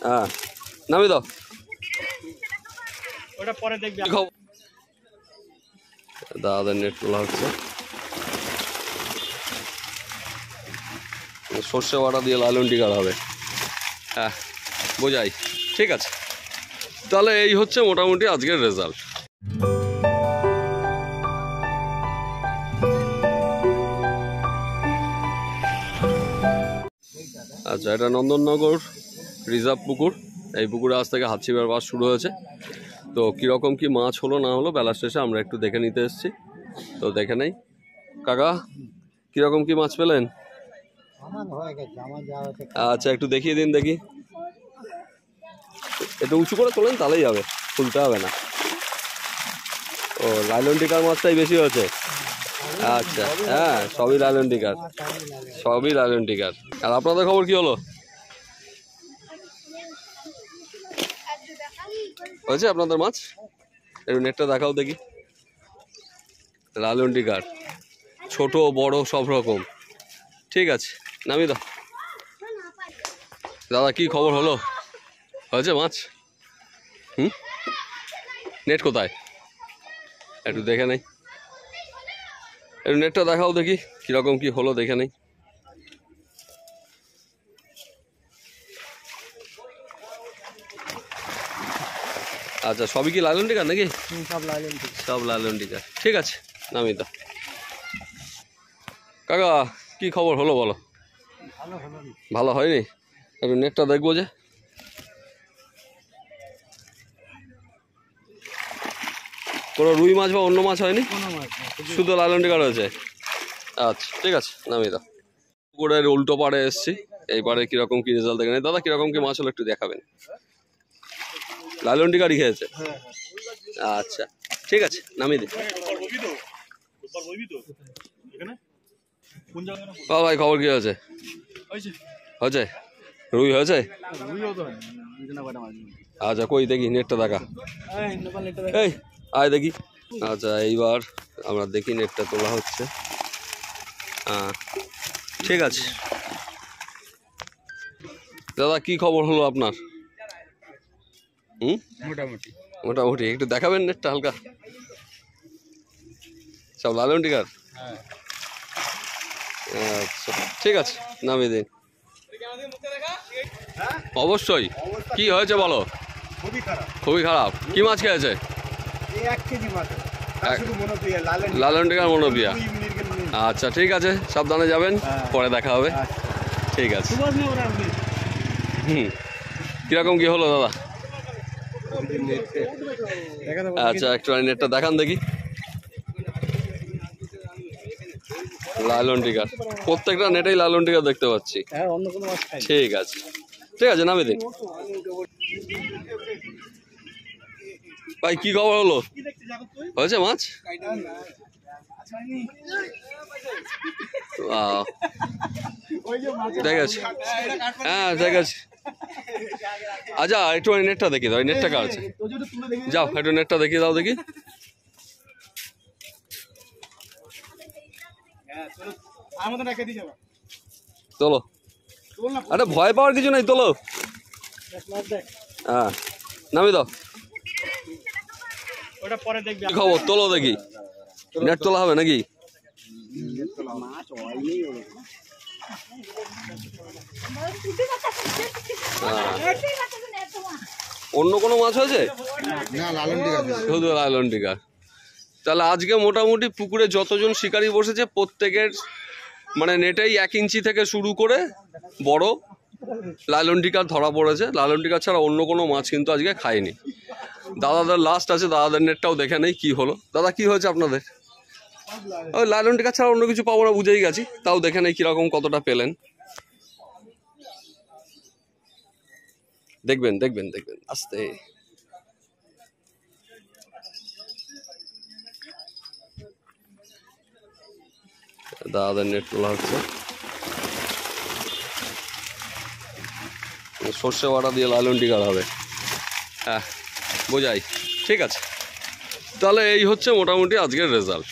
হ্যাঁ নামি দাও, ওটা পরে দেখবি। দাদাদের নেট তোলা হচ্ছে, সর্ষে বাটা দিয়ে লালন টিকার হবে। হ্যাঁ বোঝাই, ঠিক আছে। তাহলে এই হচ্ছে মোটামুটি আজকের রেজাল্ট। আচ্ছা, এটা নন্দননগর রিজার্ভ পুকুর। এই পুকুরে আজ থেকে হাত ছিপের বাস শুরু হয়েছে। তো কীরকম কি মাছ হলো না হলো বেলার শেষে আমরা একটু দেখে নিতে এসেছি। তো দেখে নেই। কাকা, কীরকম কি মাছ পেলেন? আচ্ছা, একটু দেখিয়ে দিন দেখি। একটু উঁচু করে তোলেন, তাহলেই হবে, খুলতে হবে না। ও, লাইলন টিকার মাছটাই বেশি হয়েছে। আচ্ছা, হ্যাঁ সবই লাইলন টিকার, সবই লাইলন টিকার। আর আপনাদের খবর কি হলো? হয়েছে আপনাদের মাছ? একটু নেটটা দেখাও দেখি। লালন টিকার, ছোট বড় সব রকম। ঠিক আছে, নামিয়ে দাও। দাদা কি খবর হলো? হয়েছে মাছ? নেট কোথায়? একটু দেখে নেই, একটু নেটটা দেখাও দেখি কিরকম কি হলো, দেখে নেই। আচ্ছা, সবই কি লালন টিকার নাকি? সব লালন টিকার। ঠিক আছে, নামিয়ে দাও। কাকা কি খবর হলো বলো? ভালো হয়নি? একটু নেটটা দেখবো যে। কোনো রুই মাছ বা অন্য মাছ হয়নি? শুধু লালন টিকা রয়েছে। আচ্ছা ঠিক আছে, নামিয়ে দাও। পুকুরের উল্টো পাড়ে এসছি, এই পাড়ে কিরকম কি রেজাল্ট দেখে নেই। দাদা কিরকম কি মাছ হলো একটু দেখাবেন। লালন টিকারই খেয়েছে? আচ্ছা ঠিক আছে, নামিয়ে দিন। ও ভাই, খবর কি হয়েছে? হয়েছে রুই হয়েছে? আচ্ছা কই দেখি, নেটটা দেখা। এই আয় দেখি। আচ্ছা, এইবার আমরা দেখি, নেটটা তোলা হচ্ছে। হ্যাঁ ঠিক আছে। দাদা কি খবর হলো আপনার? মোটামুটি মোটামুটি। একটু দেখাবেন নেটটা হালকা। সব লালন টিকার? আচ্ছা ঠিক আছে, নামিয়ে দিন। অবশ্যই। কি হয়েছে বলো? খুবই খারাপ। কি মাছ খেয়েছে? লালন টিকার মনোপিয়া। আচ্ছা ঠিক আছে, সাবধানে যাবেন, পরে দেখা হবে। ঠিক আছে। কিরকম কি হলো দাদা? আচ্ছা একটু নেটটা দেখান দেখি। লালন টিকার, প্রত্যেকটা নেটেই লালন টিকা দেখতে পাচ্ছি। ঠিক আছে, ঠিক আছে, নামিয়ে দিন। ভাই কি খবর হলো? হয়েছে মাছ? ঠিক আছে, হ্যাঁ ঠিক আছে। আচ্ছা একটু নেটটা দেখি দাও, নেটটা কার আছে? যাও একটু নেটটা দেখিয়ে দাও দেখি। তোলো, আরে ভয় পাওয়ার কিছু নেই, তোলো। হ্যাঁ নামিয়ে দাও। ওটা পরে দেখবি। কি খবর? তোলো দেখি। নেট তোলা হবে নাকি? অন্য কোনো মাছ হয়েছে? শুধু লালন টিকা। তাহলে আজকে মোটামুটি পুকুরে যতজন শিকারী বসেছে প্রত্যেকের মানে নেটেই 1 ইঞ্চি থেকে শুরু করে বড় লালন টিকা ধরা পড়েছে। লালন টিকা ছাড়া অন্য কোনো মাছ কিন্তু আজকে খায়নি। দাদাদের লাস্ট আছে, দাদাদের নেটটাও দেখে নেই কি হলো। দাদা কি হয়েছে আপনাদের? ওই লালন টিকা ছাড়া অন্য কিছু পাবো না বুঝেই গেছি, তাও দেখে নেই কিরকম কতটা পেলেন। দেখবেন দেখবেন দেখবেন আস্তে। দাদাদের নেট তোলা হচ্ছে, সর্ষে বাটা দিয়ে লালন টিকার হবে। হ্যাঁ বোঝাই, ঠিক আছে। তাহলে এই হচ্ছে মোটামুটি আজকের রেজাল্ট।